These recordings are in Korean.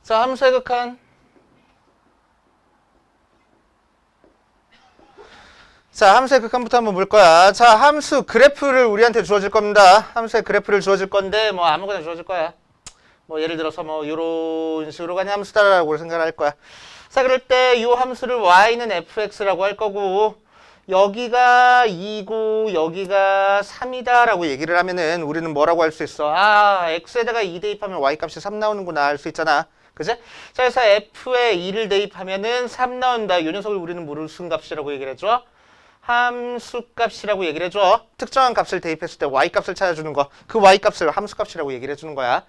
자, 함수의 극한. 자, 함수의 극한부터 한번 볼 거야. 자, 함수 그래프를 우리한테 주어질 겁니다. 함수의 그래프를 주어질 건데 뭐 아무거나 주어질 거야. 뭐 예를 들어서 뭐 요런 식으로 그냥 함수다라고 생각을 할 거야. 자, 그럴 때 이 함수를 y는 fx라고 할 거고 여기가 2고 여기가 3이다 라고 얘기를 하면은 우리는 뭐라고 할 수 있어? 아, x에다가 2 대입하면 y값이 3 나오는구나 할 수 있잖아. 그지? 자, 그래서 f에 2를 대입하면은 3 나온다. 이 녀석을 우리는 무슨 값이라고 얘기를 해줘? 함수값이라고 얘기를 해줘. 특정한 값을 대입했을 때 y값을 찾아주는 거. 그 y값을 함수값이라고 얘기를 해주는 거야.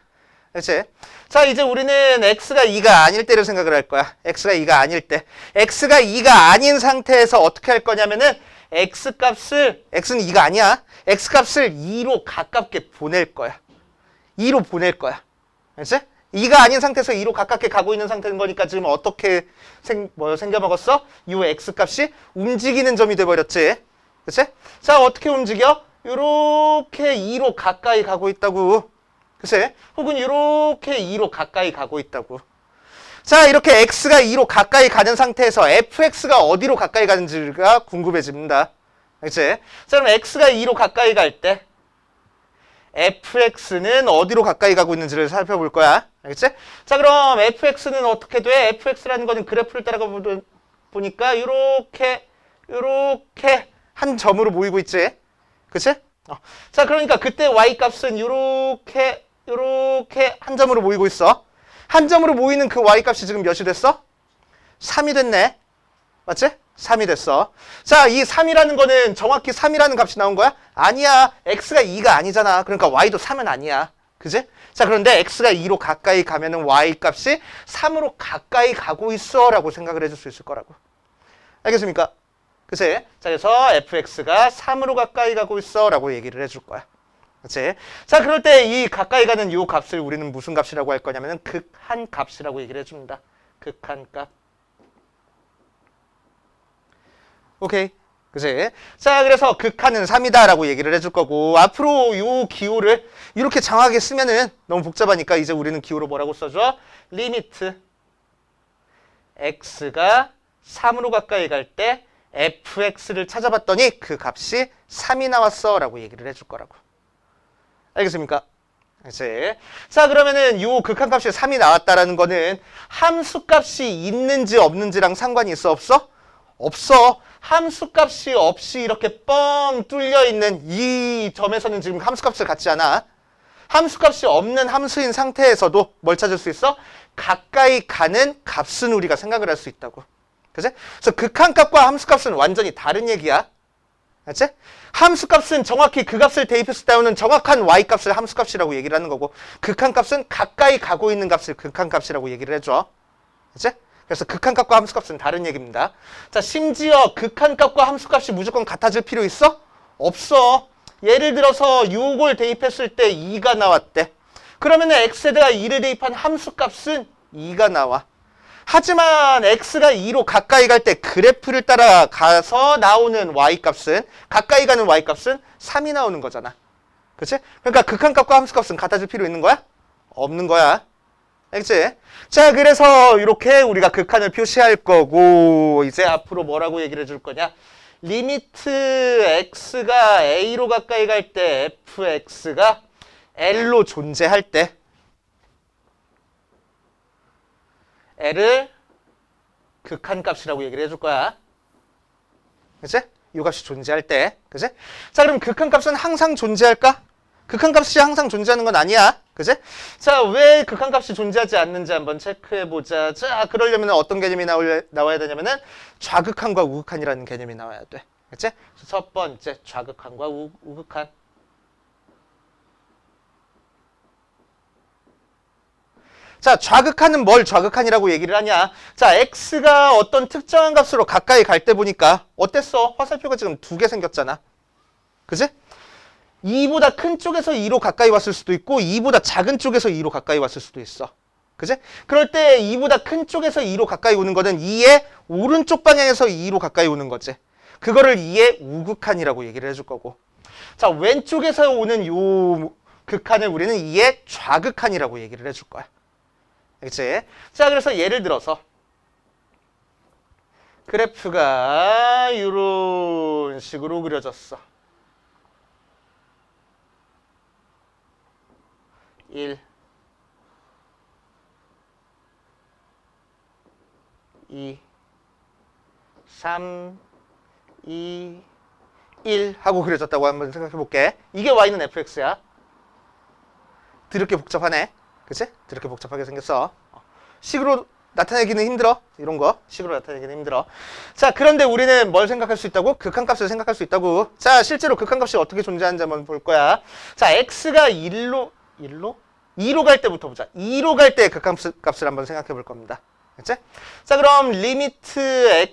그렇지? 자, 이제 우리는 x가 2가 아닐 때를 생각을 할 거야. x가 2가 아닐 때. x가 2가 아닌 상태에서 어떻게 할 거냐면은 x값을, x는 2가 아니야. x값을 2로 가깝게 보낼 거야. 2로 보낼 거야. 그렇지? 2가 아닌 상태에서 2로 가깝게 가고 있는 상태인 거니까 지금 어떻게 생겨먹었어? 이 x값이 움직이는 점이 돼버렸지. 그치? 자, 어떻게 움직여? 요렇게 2로 가까이 가고 있다고. 그치? 혹은 요렇게 2로 가까이 가고 있다고. 자, 이렇게 x가 2로 가까이 가는 상태에서 fx가 어디로 가까이 가는지가 궁금해집니다. 그치? 자, 그럼 x가 2로 가까이 갈 때 fx는 어디로 가까이 가고 있는지를 살펴볼 거야. 알겠지? 자, 그럼 fx는 어떻게 돼? fx라는 거는 그래프를 따라가 보니까 요렇게 한 점으로 모이고 있지. 그치? 자, 그러니까 그때 y값은 요렇게 한 점으로 모이고 있어. 한 점으로 모이는 그 y값이 지금 몇이 됐어? 3이 됐네. 맞지? 3이 됐어. 자, 이 3이라는 거는 정확히 3이라는 값이 나온 거야? 아니야. x가 2가 아니잖아. 그러니까 y도 3은 아니야. 그지? 자, 그런데 x가 2로 가까이 가면은 y 값이 3으로 가까이 가고 있어 라고 생각을 해줄 수 있을 거라고. 알겠습니까? 그치? 자, 그래서 fx가 3으로 가까이 가고 있어 라고 얘기를 해줄 거야. 그치? 자, 그럴 때 이 가까이 가는 이 값을 우리는 무슨 값이라고 할 거냐면은 극한 값이라고 얘기를 해줍니다. 극한 값. 오케이. 그치? 자, 그래서 극한은 3이다 라고 얘기를 해줄 거고 앞으로 요 기호를 이렇게 장하게 쓰면은 너무 복잡하니까 이제 우리는 기호로 뭐라고 써줘? 리미트 x가 3으로 가까이 갈 때 fx를 찾아봤더니 그 값이 3이 나왔어 라고 얘기를 해줄 거라고. 알겠습니까? 그치? 자, 그러면은 요 극한값이 3이 나왔다라는 거는 함수값이 있는지 없는지랑 상관이 있어? 없어? 없어. 함수값이 없이 이렇게 뻥 뚫려 있는 이 점에서는 지금 함수값을 갖지 않아. 함수값이 없는 함수인 상태에서도 뭘 찾을 수 있어? 가까이 가는 값은 우리가 생각을 할 수 있다고. 그치? 그래서 극한값과 함수값은 완전히 다른 얘기야. 알지? 함수값은 정확히 그 값을 대입했을 때 나오는 정확한 y값을 함수값이라고 얘기를 하는 거고 극한값은 가까이 가고 있는 값을 극한값이라고 얘기를 해줘. 알지? 그래서 극한값과 함수값은 다른 얘기입니다. 자, 심지어 극한값과 함수값이 무조건 같아질 필요 있어? 없어. 예를 들어서 6을 대입했을 때 2가 나왔대. 그러면 x에다가 2를 대입한 함수값은 2가 나와. 하지만 x가 2로 가까이 갈 때 그래프를 따라가서 나오는 y값은 가까이 가는 y값은 3이 나오는 거잖아. 그치? 그러니까 극한값과 함수값은 같아질 필요 있는 거야? 없는 거야. 알겠지? 자, 그래서 이렇게 우리가 극한을 표시할 거고 이제 앞으로 뭐라고 얘기를 해줄 거냐? 리미트 x가 a로 가까이 갈 때 fx가 l로 존재할 때 l을 극한값이라고 얘기를 해줄 거야. 그치? 이 값이 존재할 때. 그치? 자, 그럼 극한값은 항상 존재할까? 극한값이 항상 존재하는 건 아니야. 그치? 자, 왜 극한값이 존재하지 않는지 한번 체크해보자. 자, 그러려면 어떤 개념이 나와야 되냐면은 좌극한과 우극한이라는 개념이 나와야 돼. 그치? 첫 번째, 좌극한과 우극한. 자, 좌극한은 뭘 좌극한이라고 얘기를 하냐? 자, x가 어떤 특정한 값으로 가까이 갈 때 보니까 어땠어? 화살표가 지금 2개 생겼잖아. 그치? 2보다 큰 쪽에서 2로 가까이 왔을 수도 있고 2보다 작은 쪽에서 2로 가까이 왔을 수도 있어. 그치? 그럴 때 2보다 큰 쪽에서 2로 가까이 오는 거는 2의 오른쪽 방향에서 2로 가까이 오는 거지. 그거를 2의 우극한이라고 얘기를 해줄 거고. 자, 왼쪽에서 오는 요 극한을 우리는 2의 좌극한이라고 얘기를 해줄 거야. 알겠지? 자, 그래서 예를 들어서 그래프가 이런 식으로 그려졌어. 1, 2, 3, 2, 1 하고 그려졌다고 한번 생각해 볼게. 이게 y는 fx야. 드럽게 복잡하네. 그치? 드럽게 복잡하게 생겼어. 식으로 나타내기는 힘들어. 이런 거 식으로 나타내기는 힘들어. 자, 그런데 우리는 뭘 생각할 수 있다고? 극한값을 생각할 수 있다고. 자, 실제로 극한값이 어떻게 존재하는지 한번 볼 거야. 자, x가 2로 갈 때부터 보자. 2로 갈 때 극한값을 한번 생각해 볼 겁니다. 그치? 자, 그럼 리미트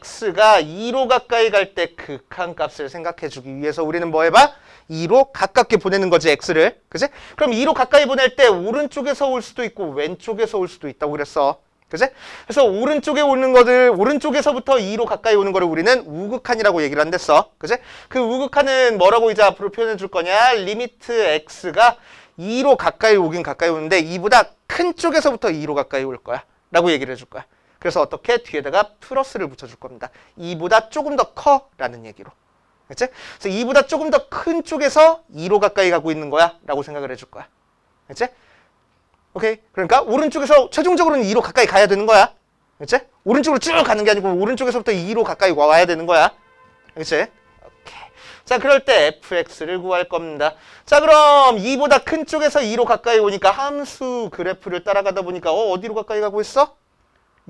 x가 2로 가까이 갈 때 극한값을 생각해 주기 위해서 우리는 뭐 해봐? 2로 가깝게 보내는 거지, x를. 그치? 그럼 2로 가까이 보낼 때 오른쪽에서 올 수도 있고 왼쪽에서 올 수도 있다고 그랬어. 그치? 그래서 오른쪽에 오는 것들, 오른쪽에서부터 2로 가까이 오는 거를 우리는 우극한이라고 얘기를 한댔어. 그치? 그 우극한은 뭐라고 이제 앞으로 표현해 줄 거냐? 리미트 x가 2로 가까이 오긴 가까이 오는데 2보다 큰 쪽에서부터 2로 가까이 올 거야. 라고 얘기를 해줄 거야. 그래서 어떻게? 뒤에다가 플러스를 붙여줄 겁니다. 2보다 조금 더 커 라는 얘기로. 그치? 그래서 2보다 조금 더 큰 쪽에서 2로 가까이 가고 있는 거야 라고 생각을 해줄 거야. 그치? 오케이? 그러니까 오른쪽에서 최종적으로는 2로 가까이 가야 되는 거야. 그치? 오른쪽으로 쭉 가는 게 아니고 오른쪽에서부터 2로 가까이 와야 되는 거야. 그치? 오케이. 자, 그럴 때 fx를 구할 겁니다. 자, 그럼 2보다 큰 쪽에서 2로 가까이 오니까 함수 그래프를 따라가다 보니까 어디로 가까이 가고 있어?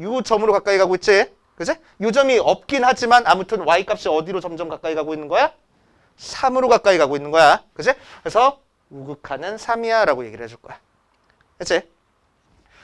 요 점으로 가까이 가고 있지? 그치? 요 점이 없긴 하지만 아무튼 y값이 어디로 점점 가까이 가고 있는 거야? 3으로 가까이 가고 있는 거야. 그치? 그래서 우극한은 3이야 라고 얘기를 해줄 거야. 그치?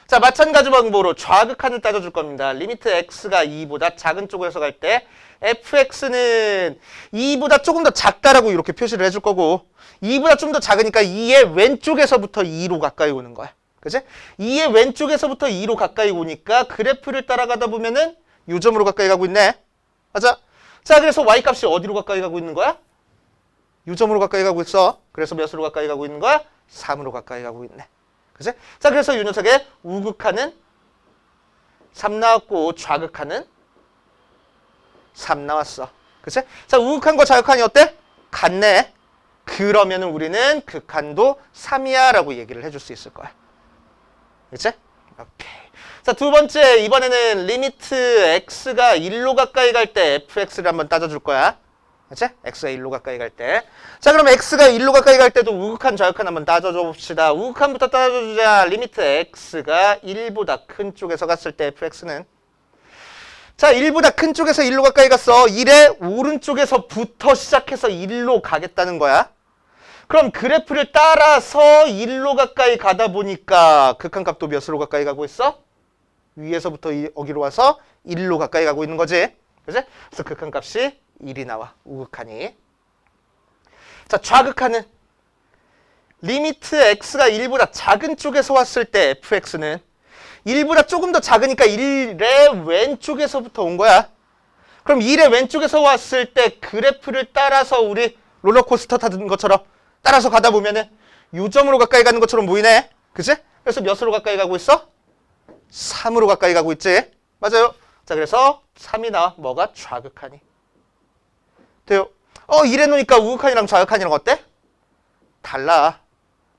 자, 마찬가지 방법으로 좌극한을 따져줄 겁니다. 리미트 x가 2보다 작은 쪽에서 갈 때 fx는 2보다 조금 더 작다라고 이렇게 표시를 해줄 거고 2보다 좀 더 작으니까 2의 왼쪽에서부터 2로 가까이 오는 거야. 그치? 2의 왼쪽에서부터 2로 가까이 오니까 그래프를 따라가다 보면은 요 점으로 가까이 가고 있네. 맞아? 자, 그래서 y값이 어디로 가까이 가고 있는 거야? 요 점으로 가까이 가고 있어. 그래서 몇으로 가까이 가고 있는 거야? 3으로 가까이 가고 있네. 그치? 자, 그래서 이 녀석의 우극한은 3 나왔고 좌극한은 3 나왔어. 그치? 자, 우극한과 좌극한이 어때? 같네. 그러면 우리는 극한도 3이야 라고 얘기를 해줄 수 있을 거야. 그치? 오케이. 자, 두 번째, 이번에는 리미트 x가 1로 가까이 갈 때 fx를 한번 따져줄 거야. 그치? x가 1로 가까이 갈 때. 자, 그럼 x가 1로 가까이 갈 때도 우극한, 좌극한 한번 따져줘 봅시다. 우극한부터 따져주자. 리미트 x가 1보다 큰 쪽에서 갔을 때 fx는 자, 1보다 큰 쪽에서 1로 가까이 갔어. 1의 오른쪽에서부터 시작해서 1로 가겠다는 거야. 그럼 그래프를 따라서 1로 가까이 가다 보니까 극한값도 몇으로 가까이 가고 있어? 위에서부터 여기로 와서 1로 가까이 가고 있는 거지. 그치? 그래서 극한값이 1이 나와. 우극한이. 자, 좌극한은 리미트 x가 1보다 작은 쪽에서 왔을 때 fx는 1보다 조금 더 작으니까 1의 왼쪽에서부터 온 거야. 그럼 1의 왼쪽에서 왔을 때 그래프를 따라서 우리 롤러코스터 타는 것처럼 따라서 가다 보면은 요 점으로 가까이 가는 것처럼 보이네. 그치? 그래서 몇으로 가까이 가고 있어? 3으로 가까이 가고 있지. 맞아요. 자, 그래서 3이 나와. 뭐가? 좌극한이. 돼요. 이래 놓으니까 우극한이랑 좌극한이랑 어때? 달라.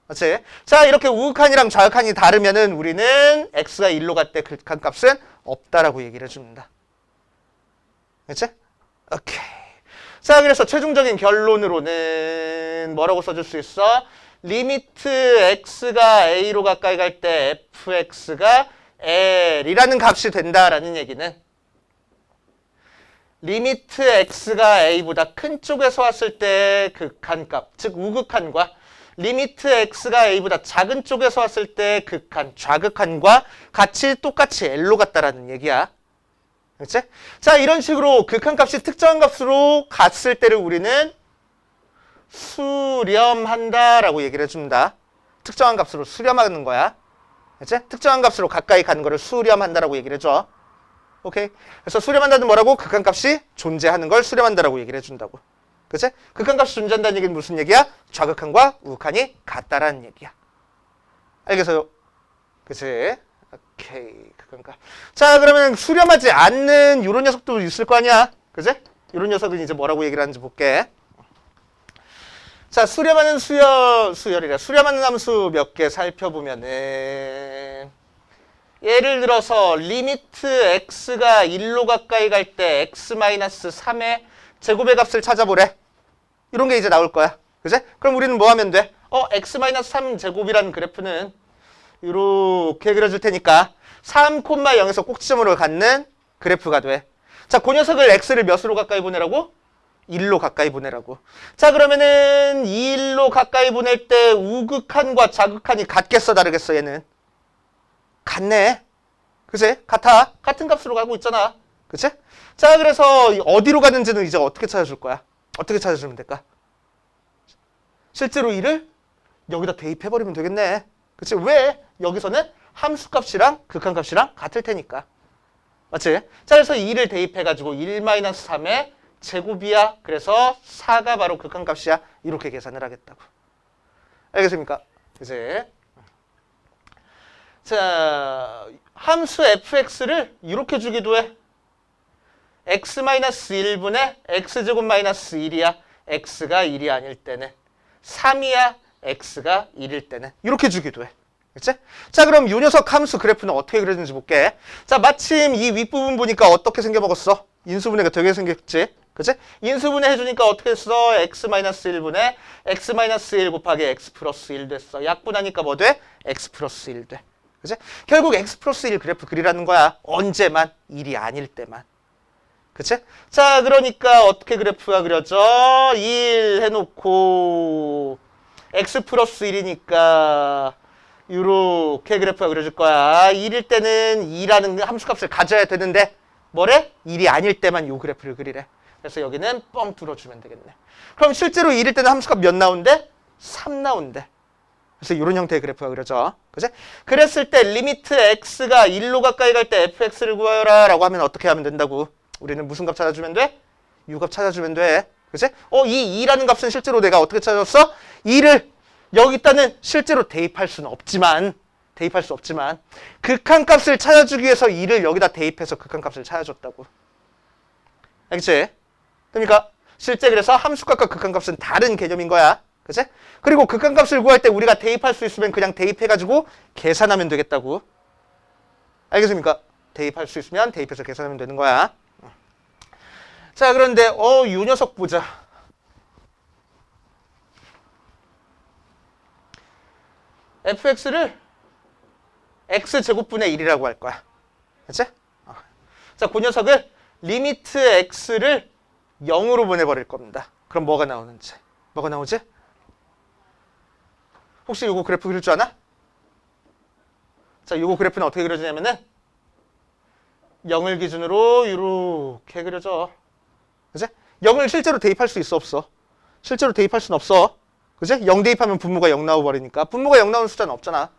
맞지? 자, 이렇게 우극한이랑 좌극한이 다르면은 우리는 x가 1로 갈 때 극한값은 없다라고 얘기를 해줍니다. 그치? 오케이. 자, 그래서 최종적인 결론으로는 뭐라고 써줄 수 있어? 리미트 x가 a로 가까이 갈 때 fx가 l이라는 값이 된다라는 얘기는 리미트 x가 a보다 큰 쪽에서 왔을 때 극한값, 즉 우극한과 리미트 x가 a보다 작은 쪽에서 왔을 때 극한, 좌극한과 같이 똑같이 l로 같다라는 얘기야. 그렇지? 자, 이런 식으로 극한값이 특정한 값으로 갔을 때를 우리는 수렴한다라고 얘기를 해줍니다. 특정한 값으로 수렴하는 거야. 그렇지? 특정한 값으로 가까이 가는 거를 수렴한다라고 얘기를 해줘. 오케이? 그래서 수렴한다는 뭐라고? 극한값이 존재하는 걸 수렴한다라고 얘기를 해준다고. 그치? 극한값이 존재한다는 얘기는 무슨 얘기야? 좌극한과 우극한이 같다라는 얘기야. 알겠어요? 그치? 오케이. 오케이. 그건가. 자, 그러면 수렴하지 않는 이런 녀석도 있을 거 아니야. 그지? 이런 녀석은 이제 뭐라고 얘기를 하는지 볼게. 자, 수렴하는 수렴하는 함수 몇 개 살펴보면은 예를 들어서 리미트 x가 1로 가까이 갈 때 x-3의 제곱의 값을 찾아보래. 이런 게 이제 나올 거야. 그지? 그럼 우리는 뭐 하면 돼? x-3 제곱이라는 그래프는 이렇게 그려줄 테니까 3,0에서 꼭지점으로 갖는 그래프가 돼. 자, 그 녀석을 x를 몇으로 가까이 보내라고? 1로 가까이 보내라고. 자, 그러면은 1로 가까이 보낼 때 우극한과 자극한이 같겠어, 다르겠어, 얘는? 같네. 그치? 같아. 같은 값으로 가고 있잖아. 그치? 자, 그래서 어디로 가는지는 이제 어떻게 찾아줄 거야? 어떻게 찾아주면 될까? 실제로 2를 여기다 대입해버리면 되겠네. 그치? 왜? 여기서는 함수값이랑 극한값이랑 같을 테니까. 맞지? 자, 그래서 2를 대입해가지고 1-3의 제곱이야. 그래서 4가 바로 극한값이야. 이렇게 계산을 하겠다고. 알겠습니까? 그치? 자, 함수 fx를 이렇게 주기도 해. x-1분의 x제곱 마이너스 1이야. x가 1이 아닐 때는 3이야. x가 1일 때는 이렇게 주기도 해. 그치? 자, 그럼 이 녀석 함수 그래프는 어떻게 그려지는지 볼게. 자, 마침 이 윗부분 보니까 어떻게 생겨먹었어? 인수분해가 되게 생겼지? 그치? 인수분해 해주니까 어떻게 했어? x-1분의 x-1 곱하기 x 플러스 1 됐어. 약분하니까 뭐 돼? x 플러스 1 돼. 그치? 결국 x 플러스 1 그래프 그리라는 거야. 언제만? 1이 아닐 때만. 그치? 자, 그러니까 어떻게 그래프가 그려져? 1 해놓고 x 플러스 1이니까 이렇게 그래프가 그려질 거야. 1일 때는 2라는 함수값을 가져야 되는데 뭐래? 1이 아닐 때만 이 그래프를 그리래. 그래서 여기는 뻥 뚫어주면 되겠네. 그럼 실제로 1일 때는 함수값 몇 나온대? 3 나온대. 그래서 이런 형태의 그래프가 그려져. 그치? 그랬을 때 리미트 x가 1로 가까이 갈 때 fx를 구하여라 라고 하면 어떻게 하면 된다고? 우리는 무슨 값 찾아주면 돼? u값 찾아주면 돼. 그치? 이 2라는 값은 실제로 내가 어떻게 찾았어? 2를 여기다는 실제로 대입할 수 없지만 극한값을 찾아주기 위해서 2를 여기다 대입해서 극한값을 찾아줬다고. 알겠지? 그러니까 실제 그래서 함수값과 극한값은 다른 개념인 거야. 그치? 그리고 극한값을 구할 때 우리가 대입할 수 있으면 그냥 대입해가지고 계산하면 되겠다고. 알겠습니까? 대입할 수 있으면 대입해서 계산하면 되는 거야. 자, 그런데 이 녀석 보자. fx를 x제곱분의 1이라고 할 거야. 그치? 자, 그 녀석을 리미트 x를 0으로 보내버릴 겁니다. 그럼 뭐가 나오는지. 뭐가 나오지? 혹시 요거 그래프 그릴 줄 아나? 자, 요거 그래프는 어떻게 그려지냐면은 0을 기준으로 이렇게 그려져. 그치? 0을 실제로 대입할 수 있어, 없어? 실제로 대입할 수는 없어. 그치? 0 대입하면 분모가 0 나와버리니까. 분모가 0 나오는 숫자는 없잖아.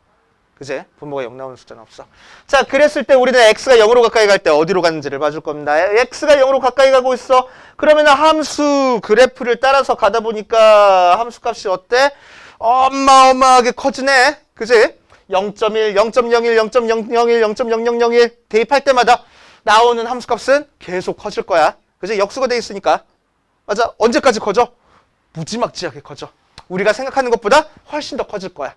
그치? 분모가 0 나오는 숫자는 없어. 자, 그랬을 때 우리는 x가 0으로 가까이 갈 때 어디로 가는지를 봐줄 겁니다. x가 0으로 가까이 가고 있어. 그러면 함수 그래프를 따라서 가다 보니까 함수값이 어때? 어마어마하게 커지네. 그치? 0.1, 0.01, 0.001, 0.0001 대입할 때마다 나오는 함수값은 계속 커질 거야. 그치? 역수가 돼 있으니까. 맞아. 언제까지 커져? 무지막지하게 커져. 우리가 생각하는 것보다 훨씬 더 커질 거야.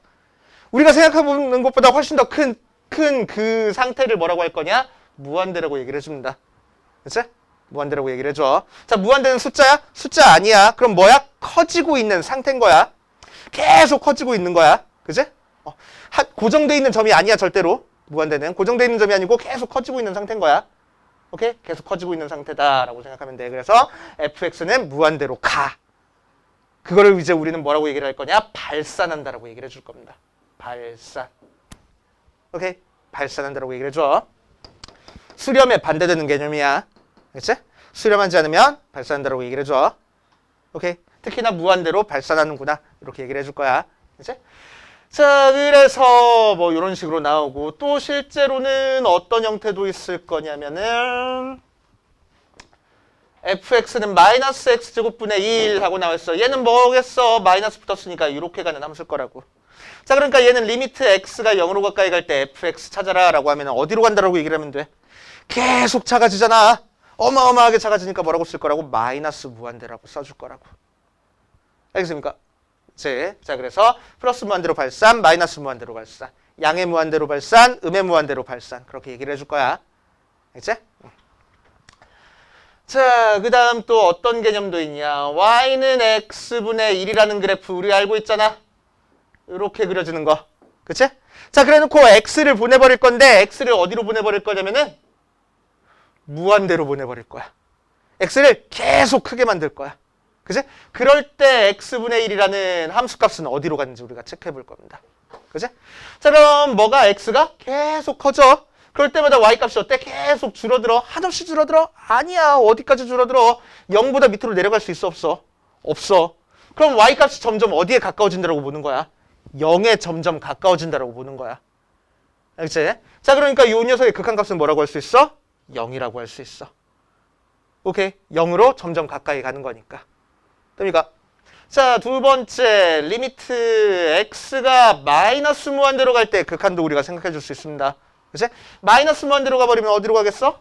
우리가 생각하는 것보다 훨씬 더 큰 그 상태를 뭐라고 할 거냐? 무한대라고 얘기를 해줍니다. 그치? 무한대라고 얘기를 해줘. 자, 무한대는 숫자야? 숫자 아니야. 그럼 뭐야? 커지고 있는 상태인 거야. 계속 커지고 있는 거야. 그치? 고정돼 있는 점이 아니야, 절대로. 무한대는. 고정돼 있는 점이 아니고 계속 커지고 있는 상태인 거야. 오케이? 계속 커지고 있는 상태다라고 생각하면 돼. 그래서 fx는 무한대로 가. 그거를 이제 우리는 뭐라고 얘기를 할 거냐? 발산한다라고 얘기를 해줄 겁니다. 발산. 오케이? 발산한다라고 얘기를 해줘. 수렴에 반대되는 개념이야. 그치? 수렴하지 않으면 발산한다라고 얘기를 해줘. 오케이? 특히나 무한대로 발산하는구나. 이렇게 얘기를 해줄 거야. 그치? 자, 그래서 뭐 이런 식으로 나오고 또 실제로는 어떤 형태도 있을 거냐면은 fx는 마이너스 x제곱분의 1 하고 나왔어. 얘는 뭐겠어? 마이너스 붙었으니까 이렇게 가는 함수일 거라고. 자, 그러니까 얘는 리미트 x가 0으로 가까이 갈 때 fx 찾아라 라고 하면 어디로 간다라고 얘기를 하면 돼? 계속 작아지잖아. 어마어마하게 작아지니까 뭐라고 쓸 거라고? 마이너스 무한대라고 써줄 거라고. 알겠습니까? 자, 그래서 플러스 무한대로 발산, 마이너스 무한대로 발산, 양의 무한대로 발산, 음의 무한대로 발산. 그렇게 얘기를 해줄 거야. 알겠지? 자, 그 다음 또 어떤 개념도 있냐. y는 x분의 1이라는 그래프 우리 알고 있잖아. 이렇게 그려지는 거. 그치? 자, 그래 놓고 x를 보내버릴 건데 x를 어디로 보내버릴 거냐면은 무한대로 보내버릴 거야. x를 계속 크게 만들 거야. 그치? 그럴 때 x분의 1이라는 함수값은 어디로 갔는지 우리가 체크해 볼 겁니다. 그치? 자, 그럼 뭐가 x가 계속 커져. 그럴 때마다 y값이 어때? 계속 줄어들어. 한없이 줄어들어? 아니야. 어디까지 줄어들어? 0보다 밑으로 내려갈 수 있어? 없어? 없어. 그럼 y값이 점점 어디에 가까워진다고 보는 거야? 0에 점점 가까워진다고 보는 거야. 알겠지? 자, 그러니까 이 녀석의 극한값은 뭐라고 할 수 있어? 0이라고 할 수 있어. 오케이? 0으로 점점 가까이 가는 거니까. 됩니까? 자, 두 번째 리미트 x가 마이너스 무한대로 갈 때 극한도 우리가 생각해 줄 수 있습니다. 그치? 마이너스 무한대로 가버리면 어디로 가겠어?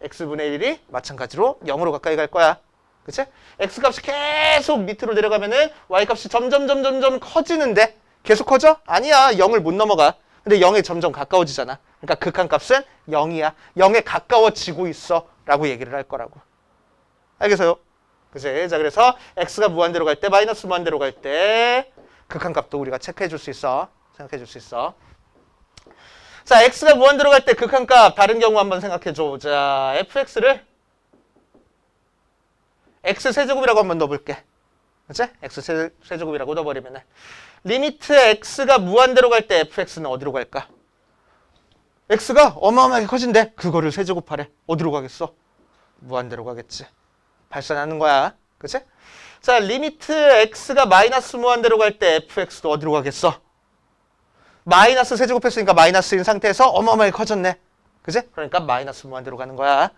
x분의 1이 마찬가지로 0으로 가까이 갈 거야. 그치? x값이 계속 밑으로 내려가면은 y값이 점점 커지는데 계속 커져? 아니야. 0을 못 넘어가. 근데 0에 점점 가까워지잖아. 그러니까 극한값은 0이야. 0에 가까워지고 있어. 라고 얘기를 할 거라고. 알겠어요? 그치? 자, 그래서 x가 무한대로 갈 때, 마이너스 무한대로 갈 때 극한값도 우리가 체크해 줄 수 있어. 생각해 줄 수 있어. 자, x가 무한대로 갈 때 극한값 다른 경우 한번 생각해 줘. 자, fx를 x세제곱이라고 한번 넣어볼게. 그치? x세제곱이라고 넣어버리면 리미트 x가 무한대로 갈 때 fx는 어디로 갈까? x가 어마어마하게 커진대. 그거를 세제곱하래. 어디로 가겠어? 무한대로 가겠지. 발산하는 거야. 그치? 자, 리미트 x가 마이너스 무한대로 갈 때 fx도 어디로 가겠어? 마이너스 세제곱했으니까 마이너스인 상태에서 어마어마하게 커졌네. 그치? 그러니까 마이너스 무한대로 가는 거야.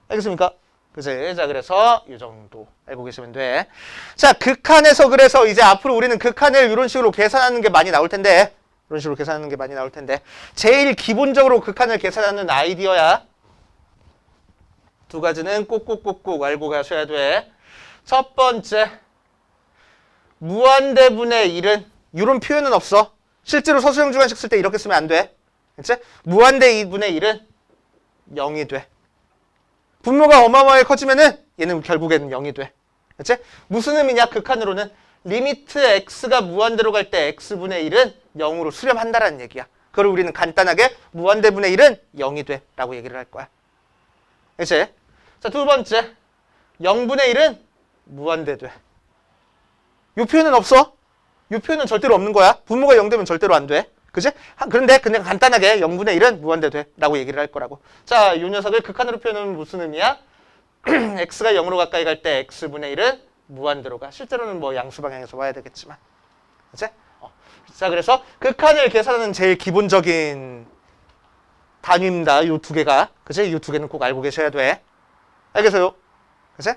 알겠습니까? 그치? 자, 그래서 이 정도 알고 계시면 돼. 자, 극한에서 그래서 이제 앞으로 우리는 극한을 이런 식으로 계산하는 게 많이 나올 텐데, 이런 식으로 계산하는 게 많이 나올 텐데, 제일 기본적으로 극한을 계산하는 아이디어야. 두 가지는 꼭꼭꼭꼭 알고 가셔야 돼. 첫 번째, 무한대분의 1은 이런 표현은 없어. 실제로 서술형 주관식 쓸 때 이렇게 쓰면 안 돼. 그치? 무한대 2분의 1은 0이 돼. 분모가 어마어마하게 커지면은 얘는 결국에는 0이 돼. 그치? 무슨 의미냐? 극한으로는 리미트 x가 무한대로 갈 때 x분의 1은 0으로 수렴한다라는 얘기야. 그걸 우리는 간단하게 무한대분의 1은 0이 돼 라고 얘기를 할 거야. 그치? 자, 두 번째, 0분의 1은 무한대 돼. 이 표현은 없어. 이 표현은 절대로 없는 거야. 분모가 0 되면 절대로 안 돼. 그치? 그런데 그냥 간단하게 0분의 1은 무한대 돼 라고 얘기를 할 거라고. 자, 이 녀석을 극한으로 표현하면 무슨 의미야? x가 0으로 가까이 갈 때 x분의 1은 무한대로 가. 실제로는 뭐 양수 방향에서 와야 되겠지만. 그치? 자, 그래서 극한을 계산하는 제일 기본적인 단위입니다. 이 두 개가. 그치? 이 두 개는 꼭 알고 계셔야 돼. 알겠어요? 그치?